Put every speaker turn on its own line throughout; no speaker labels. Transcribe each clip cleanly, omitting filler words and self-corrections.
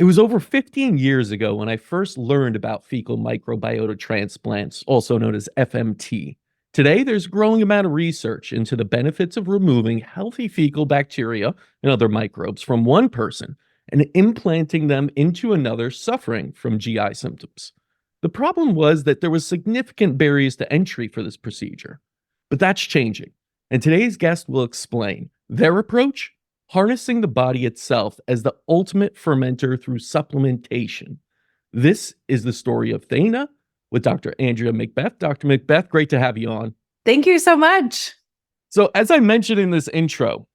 It was over 15 years ago when I first learned about fecal microbiota transplants, also known as FMT. Today, there's a growing amount of research into the benefits of removing healthy fecal bacteria and other microbes from one person and implanting them into another suffering from GI symptoms. The problem was that there was significant barriers to entry for this procedure. But that's changing, and today's guest will explain their approach, harnessing the body itself as the ultimate fermenter through supplementation. This is the story of Thaena with Dr. Andrea McBeth. Dr. McBeth, great to have you on.
Thank you so much.
So, as I mentioned in this intro,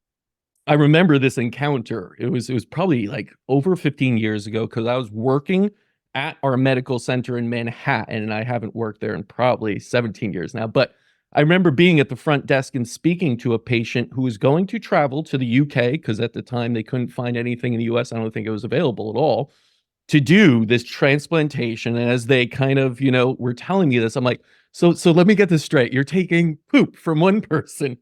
I remember this encounter. It was probably like over 15 years ago because I was working at our medical center in Manhattan, and I haven't worked there in probably 17 years now. But I remember being at the front desk and speaking to a patient who was going to travel to the UK because at the time they couldn't find anything in the US. I don't think it was available at all to do this transplantation. And as they kind of, were telling me this, I'm like, so let me get this straight. You're taking poop from one person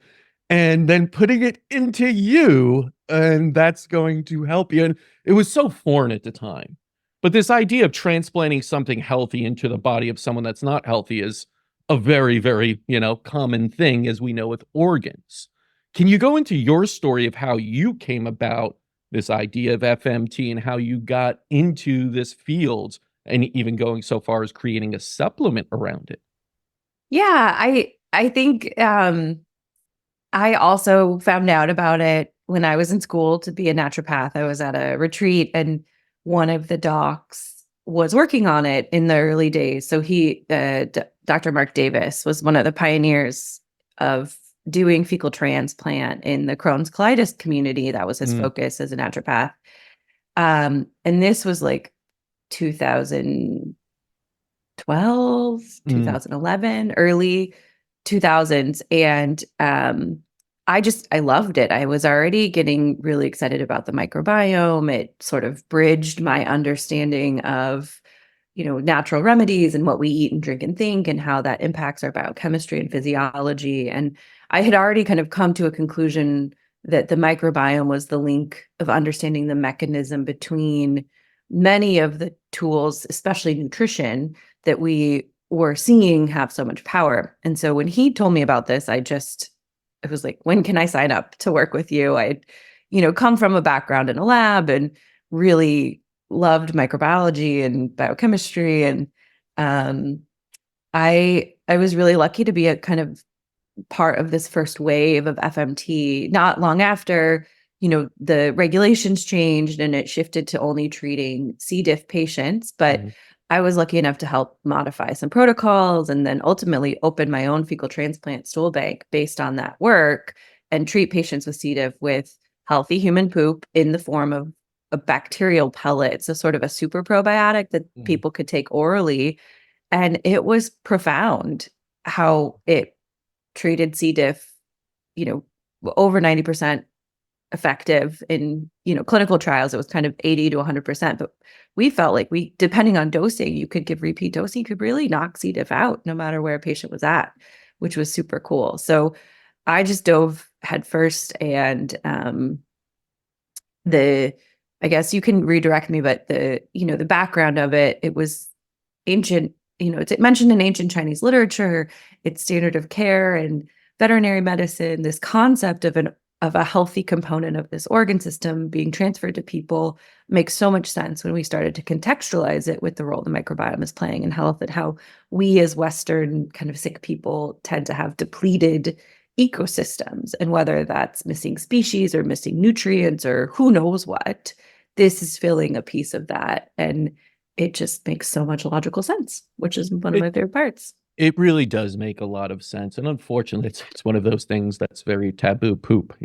and then putting it into you, and that's going to help you. And it was so foreign at the time. But this idea of transplanting something healthy into the body of someone that's not healthy is a very, very, common thing, as we know, with organs. Can you go into your story of how you came about this idea of FMT and how you got into this field and even going so far as creating a supplement around it?
Yeah, I think I also found out about it when I was in school to be a naturopath. I was at a retreat and one of the docs was working on it in the early days. So Dr. Mark Davis was one of the pioneers of doing fecal transplant in the Crohn's colitis community. That was his focus as a naturopath. And this was like 2012, 2011, early 2000s. And I loved it. I was already getting really excited about the microbiome. It sort of bridged my understanding of, natural remedies and what we eat and drink and think and how that impacts our biochemistry and physiology. And I had already kind of come to a conclusion that the microbiome was the link of understanding the mechanism between many of the tools, especially nutrition, that we were seeing have so much power. And so when he told me about this, it was like, when can I sign up to work with you? I'd, come from a background in a lab and really loved microbiology and biochemistry. And I was really lucky to be a kind of part of this first wave of FMT. Not long after, the regulations changed and it shifted to only treating C. diff patients. But I was lucky enough to help modify some protocols and then ultimately open my own fecal transplant stool bank based on that work and treat patients with C. diff with healthy human poop in the form of a bacterial pellet. So sort of a super probiotic that people could take orally. And it was profound how it treated C. diff, over 90% effective in, clinical trials. It was kind of 80 to 100%, but we felt like depending on dosing, you could give repeat dosing, you could really knock C. diff out no matter where a patient was at, which was super cool. So I just dove headfirst and, I guess you can redirect me, but the background of it was ancient, it's mentioned in ancient Chinese literature, it's standard of care and veterinary medicine, this concept of a healthy component of this organ system being transferred to people makes so much sense when we started to contextualize it with the role the microbiome is playing in health and how we as Western kind of sick people tend to have depleted ecosystems, and whether that's missing species or missing nutrients or who knows what, this is filling a piece of that. And it just makes so much logical sense, which is one of my favorite parts.
It really does make a lot of sense. And unfortunately, it's one of those things that's very taboo. Poop,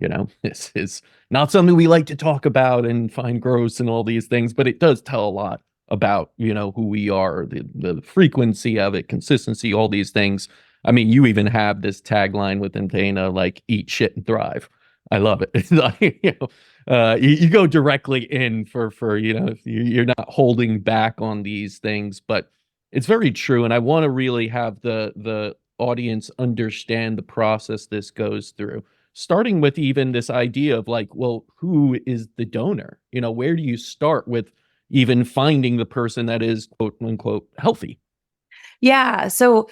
this is not something we like to talk about and find gross and all these things, but it does tell a lot about, who we are, the frequency of it, consistency, all these things. I mean, you even have this tagline within Thaena, like eat shit and thrive. I love it. It's like, you go directly in for you're not holding back on these things, but it's very true. And I want to really have the audience understand the process this goes through, starting with even this idea of like, well, who is the donor? Where do you start with, even finding the person that is quote unquote healthy?
Yeah. So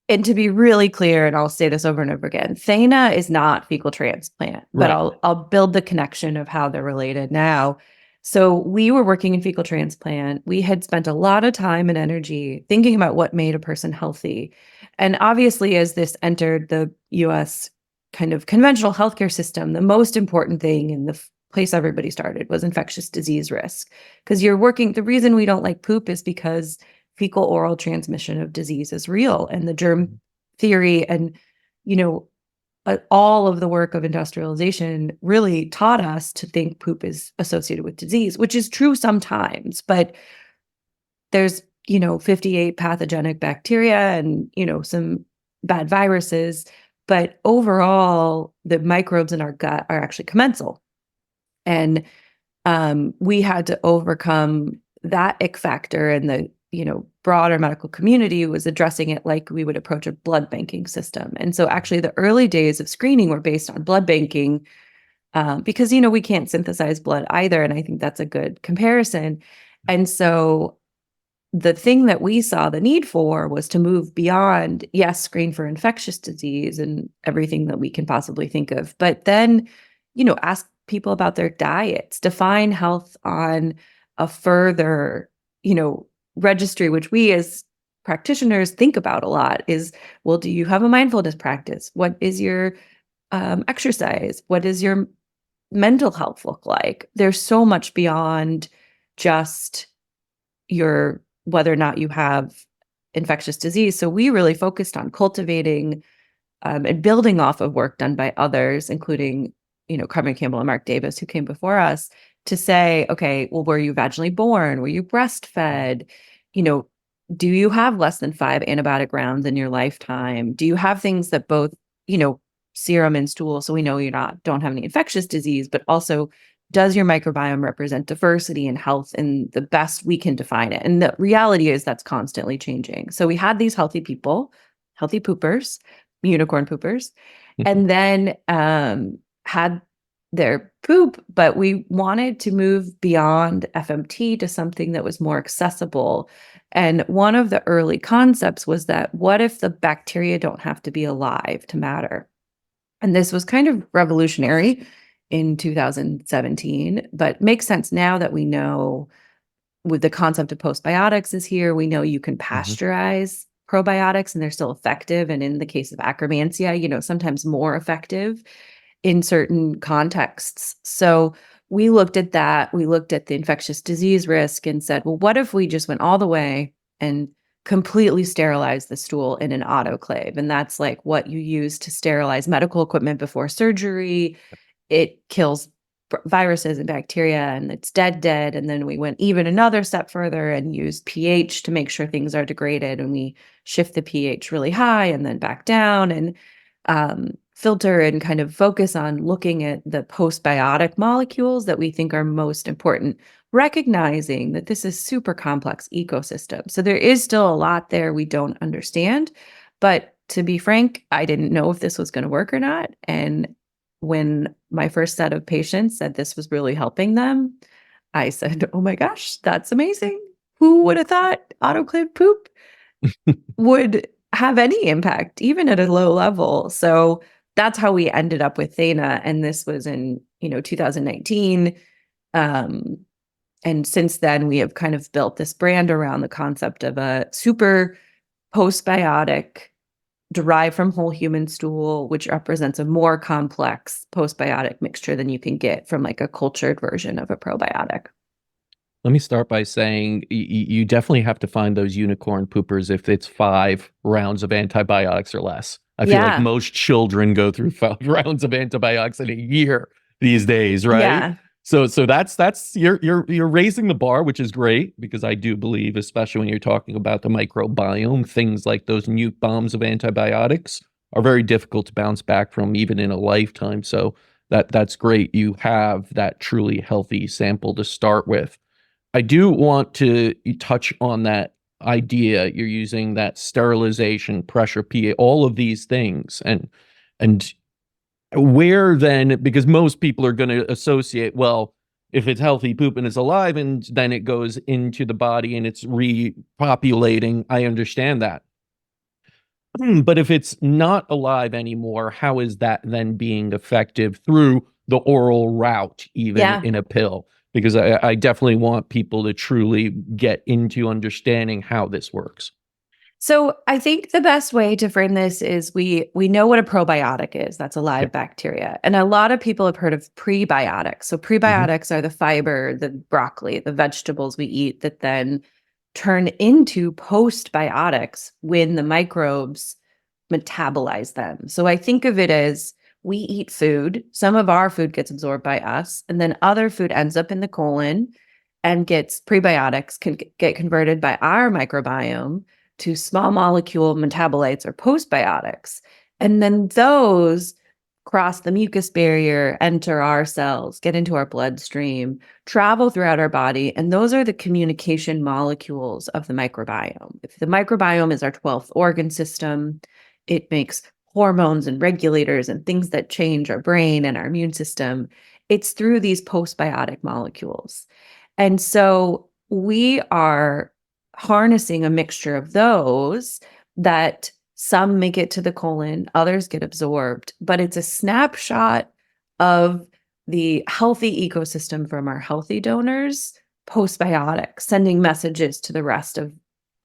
and to be really clear, and I'll say this over and over again, Thaena is not fecal transplant, but
Right.
I'll build the connection of how they're related now. So we were working in fecal transplant. We had spent a lot of time and energy thinking about what made a person healthy. And obviously, as this entered the US kind of conventional healthcare system, the most important thing in the place everybody started was infectious disease risk. Because the reason we don't like poop is because fecal oral transmission of disease is real, and the germ theory and you know all of the work of industrialization really taught us to think poop is associated with disease, which is true sometimes, but there's 58 pathogenic bacteria and some bad viruses, but overall the microbes in our gut are actually commensal. And we had to overcome that ick factor, and the broader medical community was addressing it like we would approach a blood banking system. And so actually the early days of screening were based on blood banking, because we can't synthesize blood either, and I think that's a good comparison. And so the thing that we saw the need for was to move beyond, yes, screen for infectious disease and everything that we can possibly think of, but then ask people about their diets, define health on a further registry, which we as practitioners think about a lot, is, well, do you have a mindfulness practice? What is your exercise? What does your mental health look like? There's so much beyond just your whether or not you have infectious disease. So we really focused on cultivating and building off of work done by others, including Carmen Campbell and Mark Davis, who came before us, to say, okay, well, were you vaginally born? Were you breastfed? Do you have less than 5 antibiotic rounds in your lifetime? Do you have things that both, serum and stool, so we know don't have any infectious disease, but also does your microbiome represent diversity and health in the best we can define it? And the reality is that's constantly changing. So we had these healthy people, healthy poopers, unicorn poopers, and then had their poop, but we wanted to move beyond FMT to something that was more accessible. And one of the early concepts was that, what if the bacteria don't have to be alive to matter? And this was kind of revolutionary in 2017, but makes sense now that we know, with the concept of postbiotics is here, we know you can pasteurize probiotics and they're still effective. And in the case of Akkermansia, sometimes more effective in certain contexts. So we looked at that. We looked at the infectious disease risk and said, well, what if we just went all the way and completely sterilized the stool in an autoclave? And that's like what you use to sterilize medical equipment before surgery. It kills viruses and bacteria, and it's dead. And then we went even another step further and used pH to make sure things are degraded. And we shift the pH really high and then back down, and filter and kind of focus on looking at the postbiotic molecules that we think are most important, recognizing that this is super complex ecosystem. So there is still a lot there we don't understand. But to be frank, I didn't know if this was going to work or not. And when my first set of patients said this was really helping them, I said, oh my gosh, that's amazing. Who would have thought autoclave poop would have any impact, even at a low level? So that's how we ended up with Thaena. And this was in 2019. And since then, we have kind of built this brand around the concept of a super postbiotic derived from whole human stool, which represents a more complex postbiotic mixture than you can get from like a cultured version of a probiotic.
Let me start by saying you definitely have to find those unicorn poopers if it's 5 rounds of antibiotics or less. I feel like most children go through 5 rounds of antibiotics in a year these days, right?
Yeah.
So that's you're raising the bar, which is great, because I do believe, especially when you're talking about the microbiome, things like those nuke bombs of antibiotics are very difficult to bounce back from, even in a lifetime. So that's great. You have that truly healthy sample to start with. I do want to touch on that idea. You're using that sterilization, pressure, pH, all of these things, and where then, because most people are going to associate, well, if it's healthy poop and it's alive and then it goes into the body and it's repopulating, I understand that. But if it's not alive anymore, how is that then being effective through the oral route, even
Yeah.
in a pill? Because I definitely want people to truly get into understanding how this works.
So I think the best way to frame this is we know what a probiotic is. That's a
Yeah.
live bacteria. And a lot of people have heard of prebiotics. So prebiotics are the fiber, the broccoli, the vegetables we eat that then turn into postbiotics when the microbes metabolize them. So I think of it as we eat food, some of our food gets absorbed by us, and then other food ends up in the colon and gets prebiotics can get converted by our microbiome to small molecule metabolites or postbiotics. And then those cross the mucus barrier, enter our cells, get into our bloodstream, travel throughout our body. And those are the communication molecules of the microbiome. If the microbiome is our 12th organ system, it makes hormones and regulators and things that change our brain and our immune system. It's through these postbiotic molecules. And so we are harnessing a mixture of those that some make it to the colon, others get absorbed, but it's a snapshot of the healthy ecosystem from our healthy donors, postbiotic, sending messages to the rest of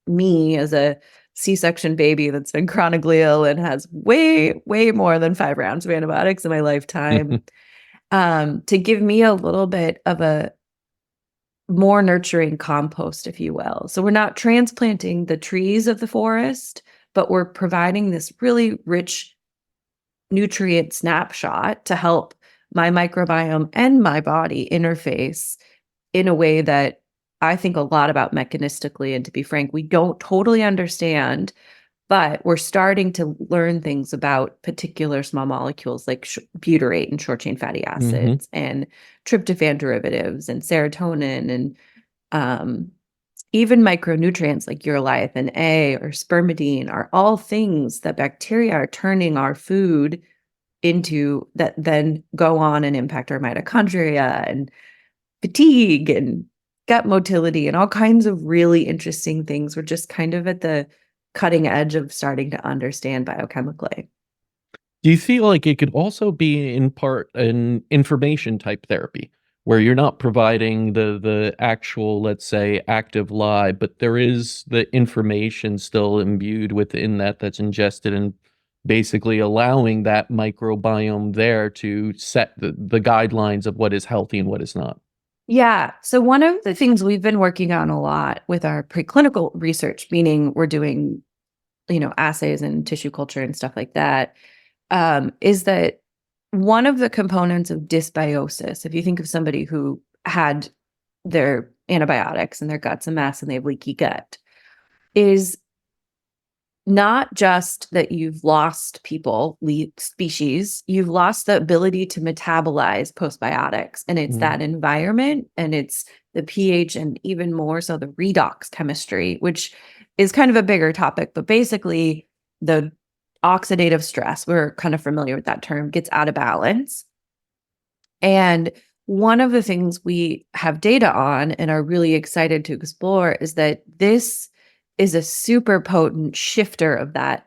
me as a C-section baby that's been chronically ill and has way, way more than 5 rounds of antibiotics in my lifetime, to give me a little bit of a more nurturing compost, if you will. So we're not transplanting the trees of the forest, but we're providing this really rich nutrient snapshot to help my microbiome and my body interface in a way that I think a lot about mechanistically. And to be frank, we don't totally understand, but we're starting to learn things about particular small molecules like butyrate and short chain fatty acids and tryptophan derivatives and serotonin and even micronutrients like urolithin A or spermidine are all things that bacteria are turning our food into that then go on and impact our mitochondria and fatigue and gut motility and all kinds of really interesting things. We're just kind of at the cutting edge of starting to understand biochemically.
Do you feel like it could also be in part an information type therapy where you're not providing the actual, let's say, active lye, but there is the information still imbued within that that's ingested and basically allowing that microbiome there to set the guidelines of what is healthy and what is not?
Yeah. So one of the things we've been working on a lot with our preclinical research, meaning we're doing, assays and tissue culture and stuff like that, is that one of the components of dysbiosis, if you think of somebody who had their antibiotics and their gut's a mess and they have leaky gut, is not just that you've lost people, species, you've lost the ability to metabolize postbiotics. And it's that environment and it's the pH and even more so the redox chemistry, which is kind of a bigger topic. But basically, the oxidative stress, we're kind of familiar with that term, gets out of balance. And one of the things we have data on and are really excited to explore is that this is a super potent shifter of that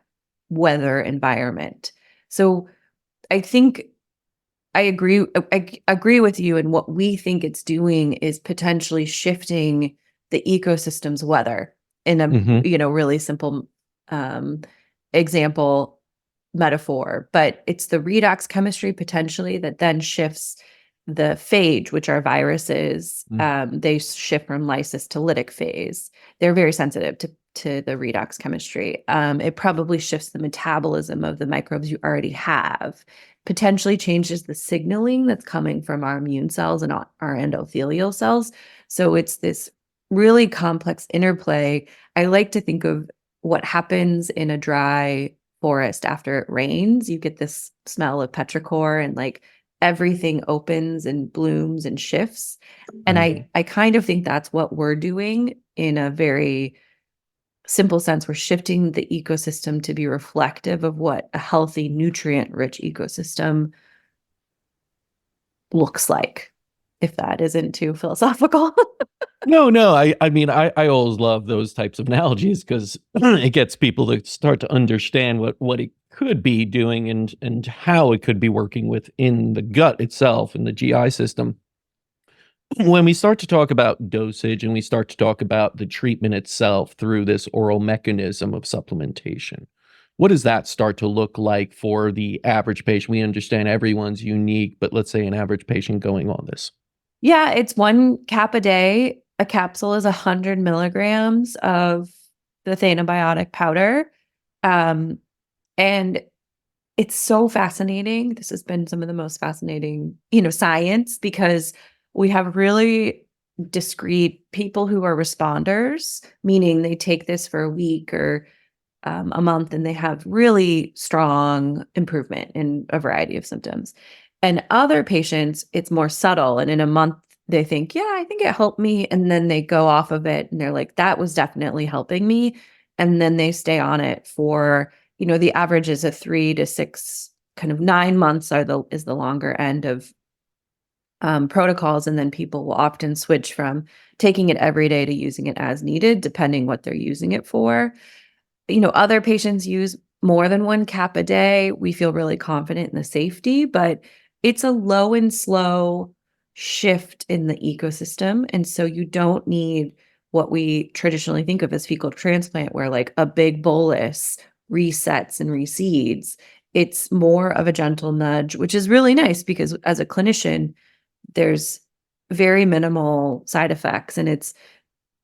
weather environment. So I think I agree with you, and what we think it's doing is potentially shifting the ecosystem's weather in a really simple example metaphor, but it's the redox chemistry potentially that then shifts the phage, which are viruses. They shift from lysis to lytic phase. They're very sensitive to the redox chemistry. It probably shifts the metabolism of the microbes you already have, potentially changes the signaling that's coming from our immune cells and our endothelial cells. So it's this really complex interplay. I like to think of what happens in a dry forest after it rains. You get this smell of petrichor and like everything opens and blooms and shifts. And I kind of think that's what we're doing in a very simple sense. We're shifting the ecosystem to be reflective of what a healthy, nutrient-rich ecosystem looks like. if that isn't too philosophical.
No, no. I mean, I always love those types of analogies because it gets people to start to understand what it could be doing and how it could be working within the gut itself and the GI system. When we start to talk about dosage and we start to talk about the treatment itself through this oral mechanism of supplementation, what does that start to look like for the average patient? We understand everyone's unique, but let's say an average patient going on this.
Yeah, it's 1 cap a day. A capsule is 100 milligrams of the Thaena powder. Um, and it's so fascinating. This has been some of the most fascinating, science, because we have really discrete people who are responders, meaning they take this for a week or a month and they have really strong improvement in a variety of symptoms. And other patients, it's more subtle. And in a month, they think, yeah, I think it helped me. And then they go off of it and they're like, that was definitely helping me. And then they stay on it for, the average is a 3 to 6, kind of 9 months is the longer end of protocols. And then people will often switch from taking it every day to using it as needed, depending what they're using it for. Other patients use more than 1 cap a day. We feel really confident in the safety, but it's a low and slow shift in the ecosystem. And so you don't need what we traditionally think of as fecal transplant, where like a big bolus resets and recedes. It's more of a gentle nudge, which is really nice because as a clinician, there's very minimal side effects, and it's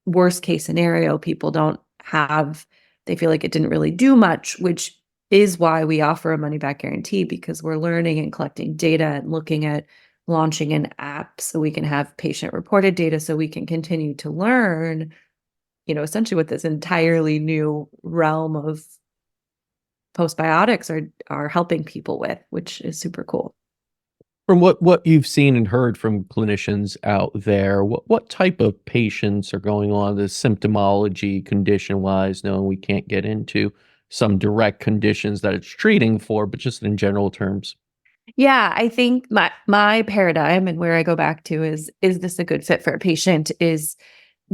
worst case scenario. People don't have, they feel like it didn't really do much, which is why we offer a money back guarantee, because we're learning and collecting data and looking at launching an app so we can have patient reported data so we can continue to learn, essentially what this entirely new realm of postbiotics are helping people with, which is super cool.
From what you've seen and heard from clinicians out there, what type of patients are going on this symptomology condition-wise, knowing we can't get into some direct conditions that it's treating for, but just in general terms?
Yeah, I think my paradigm and where I go back to is this a good fit for a patient?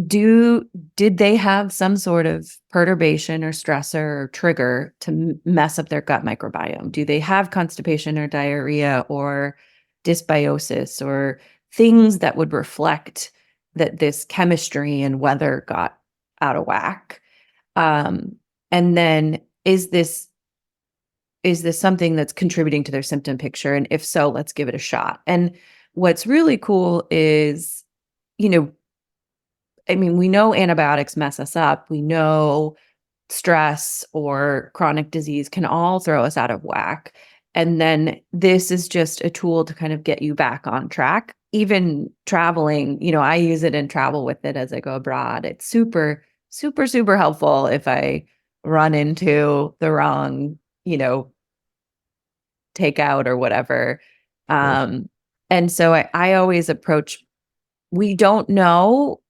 Did they have some sort of perturbation or stressor or trigger to mess up their gut microbiome? Do they have constipation or diarrhea or dysbiosis or things that would reflect that this chemistry and weather got out of whack? And then is this something that's contributing to their symptom picture? And if so, let's give it a shot. And what's really cool is, we know antibiotics mess us up. We know stress or chronic disease can all throw us out of whack. And then this is just a tool to kind of get you back on track. Even traveling, I use it and travel with it as I go abroad. It's super, super, super helpful if I run into the wrong, takeout or whatever.
Sure.
And so I always approach, we don't know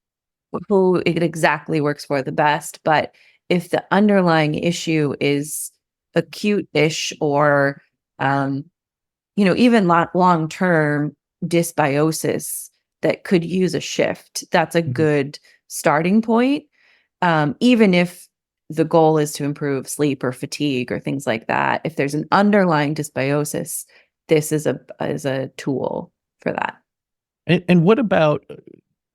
who it exactly works for the best, but if the underlying issue is acute-ish or, even long-term dysbiosis that could use a shift, that's a
Mhm.
good starting point. Even if the goal is to improve sleep or fatigue or things like that, if there's an underlying dysbiosis, this is a tool for that.
And what about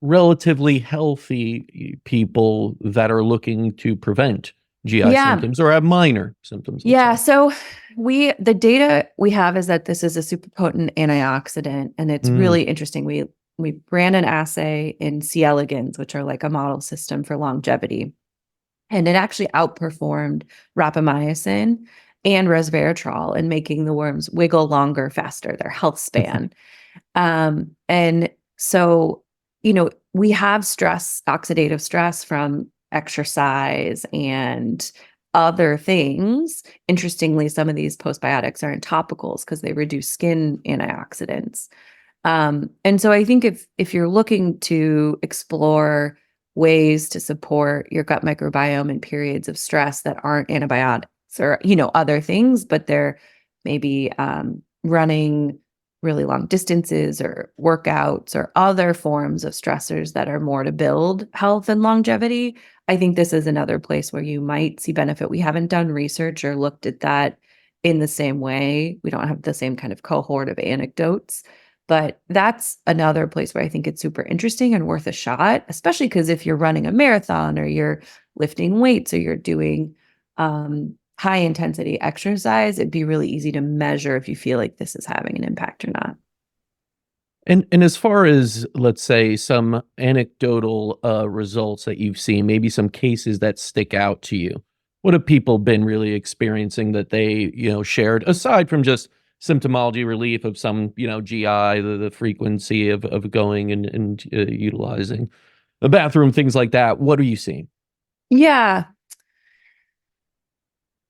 relatively healthy people that are looking to prevent GI
Yeah.
symptoms or have minor symptoms, let's
Yeah.
say?
So the data we have is that this is a super potent antioxidant, and it's
Mm,
really interesting. We ran an assay in C. elegans, which are like a model system for longevity, and it actually outperformed rapamycin and resveratrol in making the worms wiggle longer, faster, their health span. And so, we have stress, oxidative stress from exercise and other things. Interestingly, some of these postbiotics are in topicals because they reduce skin antioxidants. And so I think if you're looking to explore ways to support your gut microbiome in periods of stress that aren't antibiotics or, other things, but they're maybe running really long distances or workouts or other forms of stressors that are more to build health and longevity, I think this is another place where you might see benefit. We haven't done research or looked at that in the same way. We don't have the same kind of cohort of anecdotes, but that's another place where I think it's super interesting and worth a shot, especially because if you're running a marathon or you're lifting weights or you're doing high intensity exercise, it'd be really easy to measure if you feel like this is having an impact or not.
And as far as, let's say, some anecdotal results that you've seen, maybe some cases that stick out to you, what have people been really experiencing that they, shared aside from just symptomology relief of some, GI, the frequency of going and utilizing the bathroom, things like that? What are you seeing?
Yeah.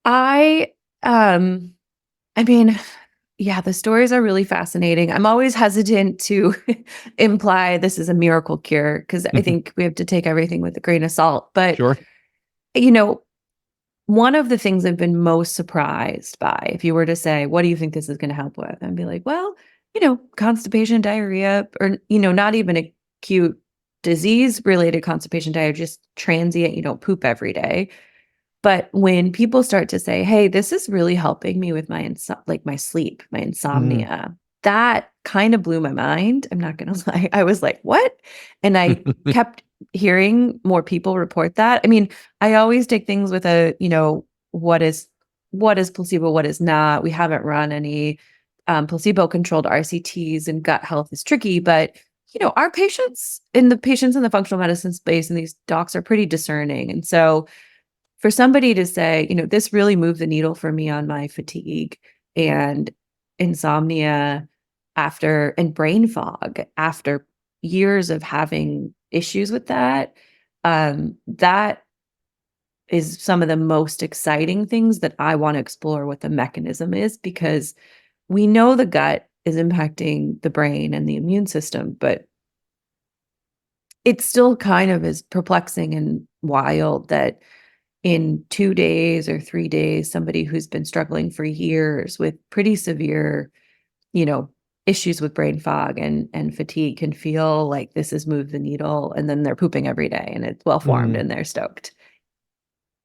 I um I mean, yeah, the stories are really fascinating. I'm always hesitant to imply this is a miracle cure because I think we have to take everything with a grain of salt. But,
Sure.
you know, one of the things I've been most surprised by, if you were to say, what do you think this is going to help with? I'd be like, well, constipation, diarrhea, or, not even acute disease related constipation, diarrhea, just transient, you don't poop every day. But when people start to say, "Hey, this is really helping me with my my sleep, my
Mm.
insomnia," that kind of blew my mind. I'm not gonna lie. I was like, "What?" And I kept hearing more people report that. I mean, I always take things with what is placebo, what is not. We haven't run any placebo-controlled RCTs, and gut health is tricky, but our patients in the functional medicine space and these docs are pretty discerning. And so for somebody to say, this really moved the needle for me on my fatigue and insomnia and brain fog after years of having issues with that is some of the most exciting things that I want to explore what the mechanism is, because we know the gut is impacting the brain and the immune system, but it still kind of is perplexing and wild that in 2 days or 3 days, somebody who's been struggling for years with pretty severe, you know, issues with brain fog and fatigue can feel like this has moved the needle, and then they're pooping every day and it's well formed
Mm.
and they're stoked.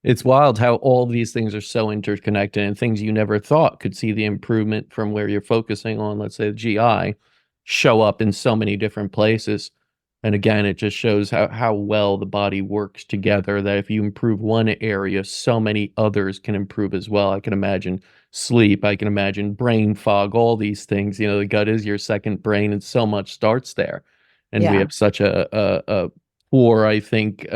It's wild how all these things are so interconnected and things you never thought could see the improvement from where you're focusing on, let's say, the GI, show up in so many different places. And again, it just shows how well the body works together, that if you improve one area, so many others can improve as well. I can imagine sleep, I can imagine brain fog, all these things. The gut is your second brain, and so much starts there. And we
Yeah.
have such a poor, I think,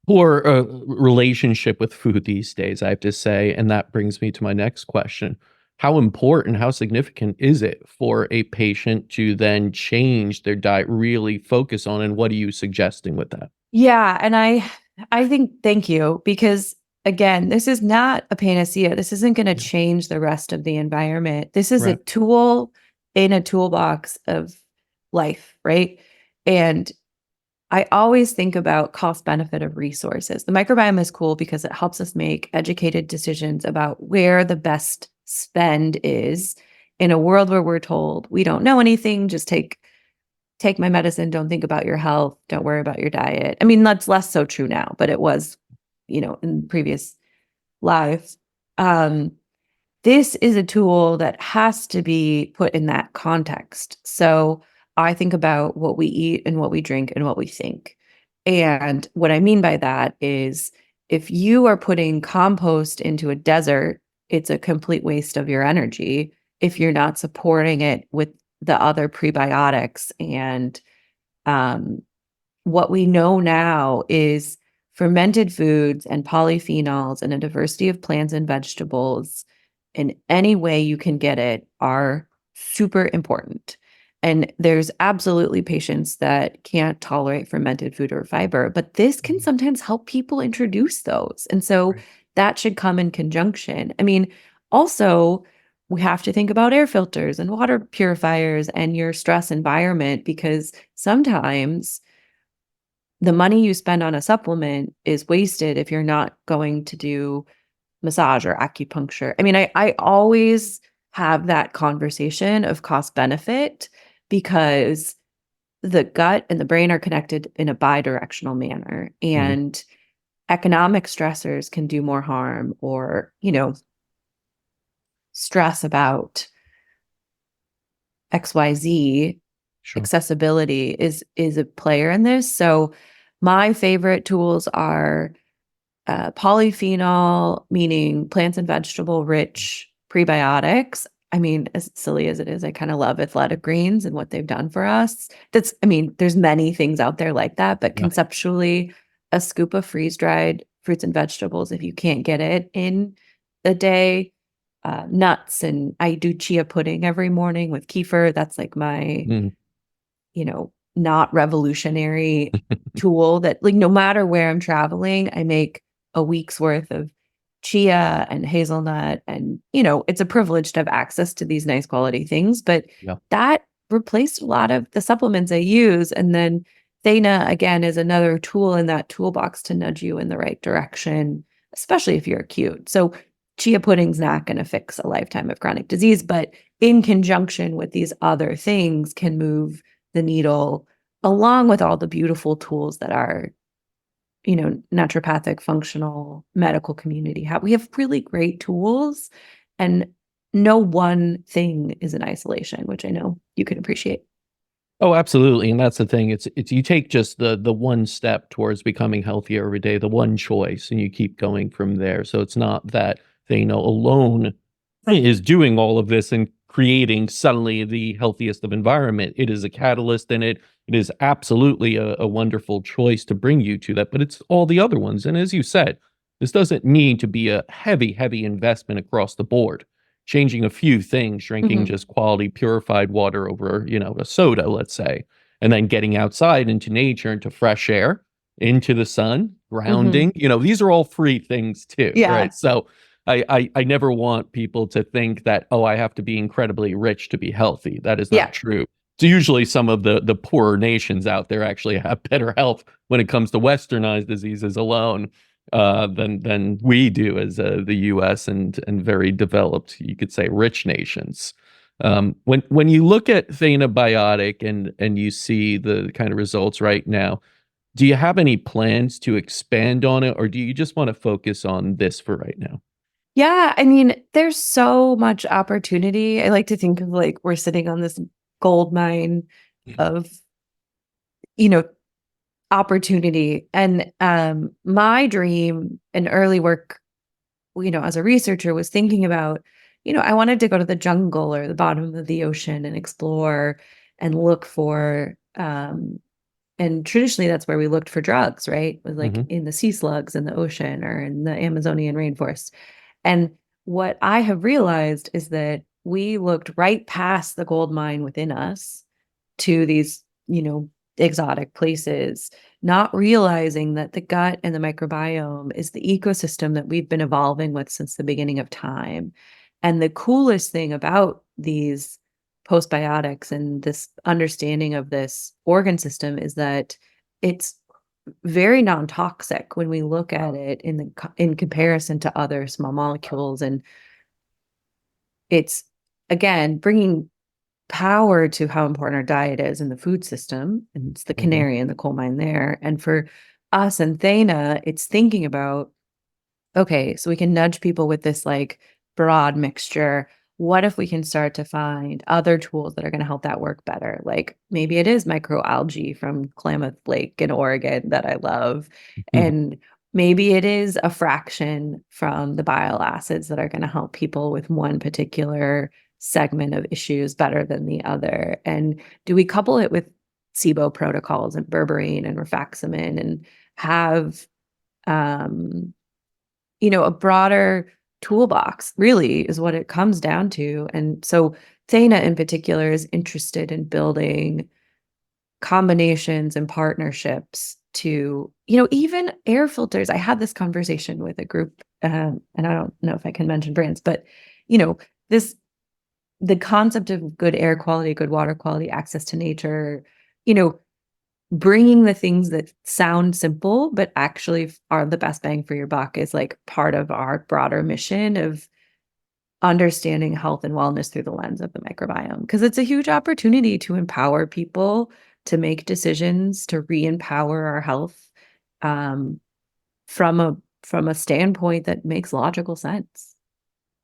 poor relationship with food these days, I have to say. And that brings me to my next question. How important, how significant is it for a patient to then change their diet, really focus on, and what are you suggesting with that?
Yeah, and I think thank you, because again, this is not a panacea. This isn't going to
Yeah.
change the rest of the environment. This is a
Right.
tool in a toolbox of life, right? And I always think about cost benefit of resources. The microbiome is cool because it helps us make educated decisions about where the best spend is in a world where we're told we don't know anything, just take my medicine, don't think about your health, don't worry about your diet. I mean, that's less so true now, but it was, in previous lives. Um, this is a tool that has to be put in that context. So I think about what we eat and what we drink and what we think. And what I mean by that is if you are putting compost into a desert, it's a complete waste of your energy if you're not supporting it with the other prebiotics. And um, what we know now is fermented foods and polyphenols and a diversity of plants and vegetables in any way you can get it are super important. And there's absolutely patients that can't tolerate fermented food or fiber, but this can
Mhm.
sometimes help people introduce those. And so
Right.
that should come in conjunction. I mean, also, we have to think about air filters and water purifiers and your stress environment, because sometimes the money you spend on a supplement is wasted if you're not going to do massage or acupuncture. I mean, I always have that conversation of cost benefit, because the gut and the brain are connected in a bidirectional manner,
Mhm.
and economic stressors can do more harm, or, stress about XYZ.
Sure.
Accessibility is a player in this. So my favorite tools are polyphenol, meaning plants and vegetable rich prebiotics. I mean, as silly as it is, I kind of love athletic greens and what they've done for us. I mean, there's many things out there like that, but
Yeah.
conceptually, a scoop of freeze dried fruits and vegetables, if you can't get it in a day, nuts. And I do chia pudding every morning with kefir. That's like my,
Mhm.
not revolutionary tool that, like, no matter where I'm traveling, I make a week's worth of chia and hazelnut. And, it's a privilege to have access to these nice quality things, but
Yeah.
that replaced a lot of the supplements I use. And then Thaena, again, is another tool in that toolbox to nudge you in the right direction, especially if you're acute. So chia pudding's not going to fix a lifetime of chronic disease, but in conjunction with these other things can move the needle, along with all the beautiful tools that our, naturopathic functional medical community have. We have really great tools, and no one thing is in isolation, which I know you can appreciate.
Oh, absolutely, and that's the thing. It's you take just the one step towards becoming healthier every day, the one choice, and you keep going from there. So it's not that they know alone is doing all of this and creating suddenly the healthiest of environment. It is a catalyst, and it is absolutely a wonderful choice to bring you to that. But it's all the other ones, and as you said, this doesn't need to be a heavy investment across the board. Changing a few things, drinking
Mhm,
just quality purified water over, a soda, let's say, and then getting outside into nature, into fresh air, into the sun,
mhm.
grounding. These are all free things too,
Yeah,
right? So I never want people to think that, oh, I have to be incredibly rich to be healthy. That is not
yeah,
true. So usually some of the poorer nations out there actually have better health when it comes to westernized diseases alone than we do as the U.S. and very developed, you could say, rich nations. When you look at Thanabiotic and you see the kind of results right now, do you have any plans to expand on it, or do you just want to focus on this for right now?
yeah. I mean, there's so much opportunity. I like to think of, like, we're sitting on this gold mine of, you know opportunity. And my dream and early work, as a researcher, was thinking about, I wanted to go to the jungle or the bottom of the ocean and explore and look for, and traditionally that's where we looked for drugs, right? Was like
Mhm.
in the sea slugs in the ocean or in the Amazonian rainforest. And what I have realized is that we looked right past the gold mine within us to these, exotic places, not realizing that the gut and the microbiome is the ecosystem that we've been evolving with since the beginning of time. And the coolest thing about these postbiotics and this understanding of this organ system is that it's very non-toxic when we look at it in comparison to other small molecules. And it's, again, bringing power to how important our diet is in the food system, and it's the
Mhm.
canary in the coal mine there. And for us and Thana, it's thinking about, okay, so we can nudge people with this, like, broad mixture. What if we can start to find other tools that are going to help that work better? Like, maybe it is microalgae from Klamath Lake in Oregon that I love.
Mhm.
And maybe it is a fraction from the bile acids that are going to help people with one particular segment of issues better than the other. And do we couple it with SIBO protocols and berberine and rifaximin and have, um, a broader toolbox, really, is what it comes down to. And so Thana in particular is interested in building combinations and partnerships to, even air filters. I had this conversation with a group, and I don't know if I can mention brands, but, this the concept of good air quality, good water quality, access to nature, you know, bringing the things that sound simple, but actually are the best bang for your buck, is like part of our broader mission of understanding health and wellness through the lens of the microbiome, because it's a huge opportunity to empower people to make decisions, to re-empower our health, um, from a standpoint that makes logical sense.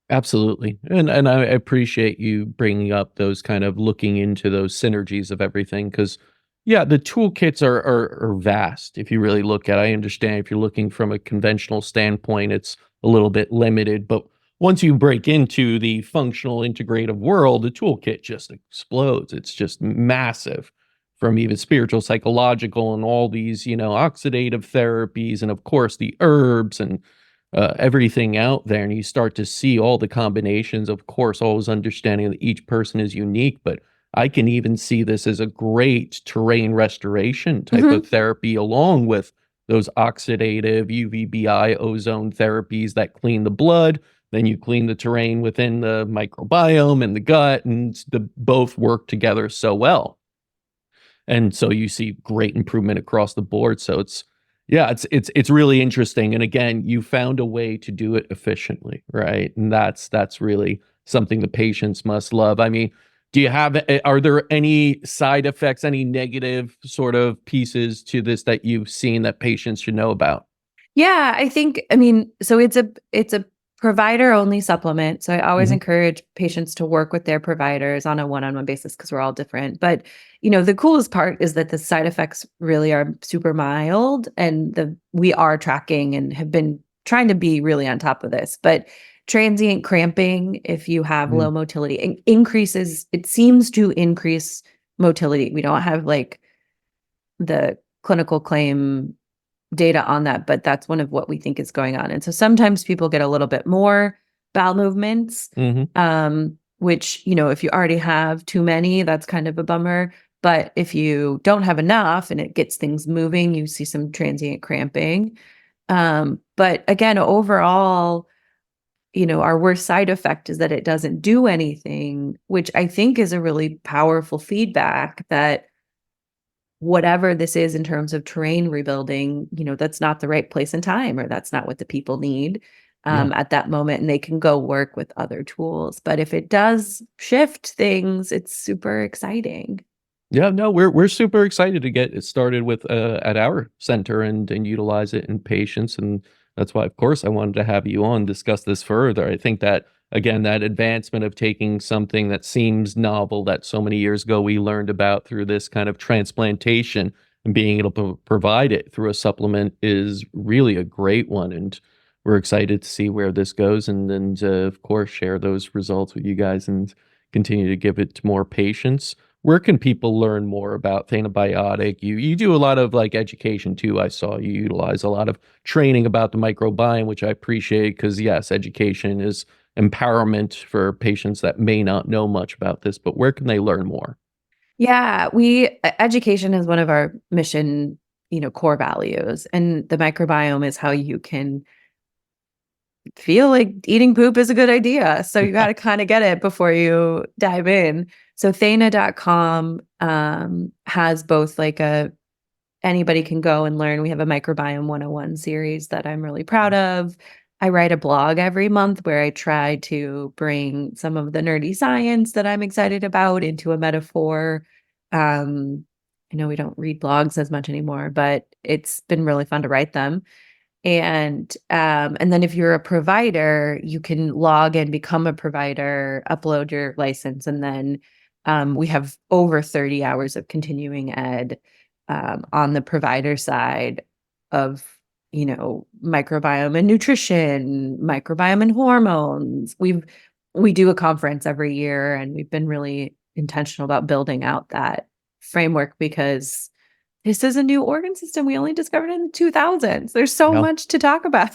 Absolutely. And I appreciate you bringing up those kind of looking into those synergies of everything because yeah, the toolkits are vast if you really look at it. I understand if you're looking from a conventional standpoint, it's a little bit limited, but once you break into the functional integrative world, the toolkit just explodes. It's just massive from even spiritual, psychological, and all these, oxidative therapies, and of course the herbs and everything out there, and you start to see all the combinations. Of course, always understanding that each person is unique, but I can even see this as a great terrain restoration type
Mhm.
of therapy, along with those oxidative UVBI ozone therapies that clean the blood. Then you clean the terrain within the microbiome and the gut, and the both work together so well. And so you see great improvement across the board. So it's yeah, it's really interesting. And again, you found a way to do it efficiently, right? And that's really something the patients must love. I mean, do you have are there any side effects, any negative sort of pieces to this that you've seen that patients should know about?
Yeah, I mean, so it's a provider only supplement. So I always
Mhm.
encourage patients to work with their providers on a one-on-one basis because we're all different. But the coolest part is that the side effects really are super mild, and the we are tracking and have been trying to be really on top of this. But transient cramping, if you have
Mm.
low motility, increases, it seems to increase motility. We don't have like the clinical claim data on that, but that's one of what we think is going on. And so sometimes people get a little bit more bowel movements,
Mhm.
which, if you already have too many, that's kind of a bummer. But if you don't have enough and it gets things moving, you see some transient cramping. But again, overall, our worst side effect is that it doesn't do anything, which I think is a really powerful feedback that whatever this is in terms of terrain rebuilding, that's not the right place and time, or that's not what the people need
Yeah.
at that moment. And they can go work with other tools. But if it does shift things, it's super exciting.
Yeah, no, we're super excited to get it started with at our center and utilize it in patients, and that's why, of course, I wanted to have you on discuss this further. I think that again, that advancement of taking something that seems novel that so many years ago we learned about through this kind of transplantation and being able to provide it through a supplement is really a great one, and we're excited to see where this goes, and of course share those results with you guys and continue to give it to more patients. Where can people learn more about Thanabiotic? You do a lot of, like, education too, I saw you utilize a lot of training about the microbiome, which I appreciate because yes, education is empowerment for patients that may not know much about this, but where can they learn more?
Yeah, education is one of our mission, core values. And the microbiome is how you can feel like eating poop is a good idea. So you got to kind of get it before you dive in. So Thaena.com has both like anybody can go and learn. We have a microbiome 101 series that I'm really proud of. I write a blog every month where I try to bring some of the nerdy science that I'm excited about into a metaphor. I know we don't read blogs as much anymore, but it's been really fun to write them. And then if you're a provider, you can log and become a provider, upload your license, and then we have over 30 hours of continuing ed on the provider side of microbiome and nutrition, microbiome and hormones. We do a conference every year, and we've been really intentional about building out that framework because this is a new organ system we only discovered in the 2000s. There's so
Yeah.
much to talk about.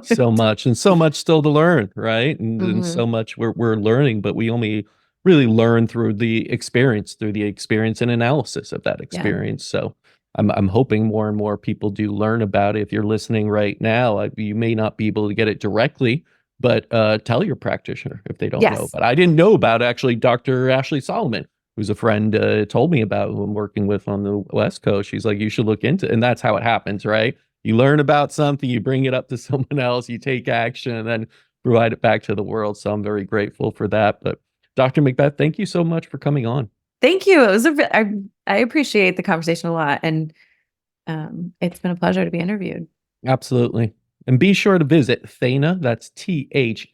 So much and so much still to learn, right? And
Mhm.
so much we're learning, but we only really learn through the experience and analysis of that
Yeah.
experience. So I'm hoping more and more people do learn about it. If you're listening right now, you may not be able to get it directly, but tell your practitioner if they don't know.
Yes.
But I didn't know about actually Dr. Ashley Solomon, who's a friend, told me about who I'm working with on the West Coast. She's like, you should look into, and that's how it happens, right? You learn about something, you bring it up to someone else, you take action, and then provide it back to the world. So I'm very grateful for that. But Dr. McBeth, thank you so much for coming on.
Thank you. It was I appreciate the conversation a lot, and it's been a pleasure to be interviewed.
Absolutely. And be sure to visit Thaena, that's THAENA.com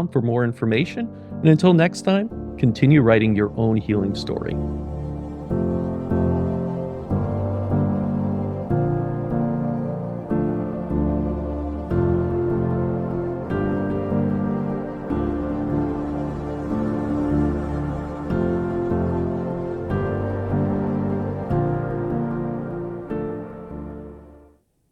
for more information. And until next time, continue writing your own healing story.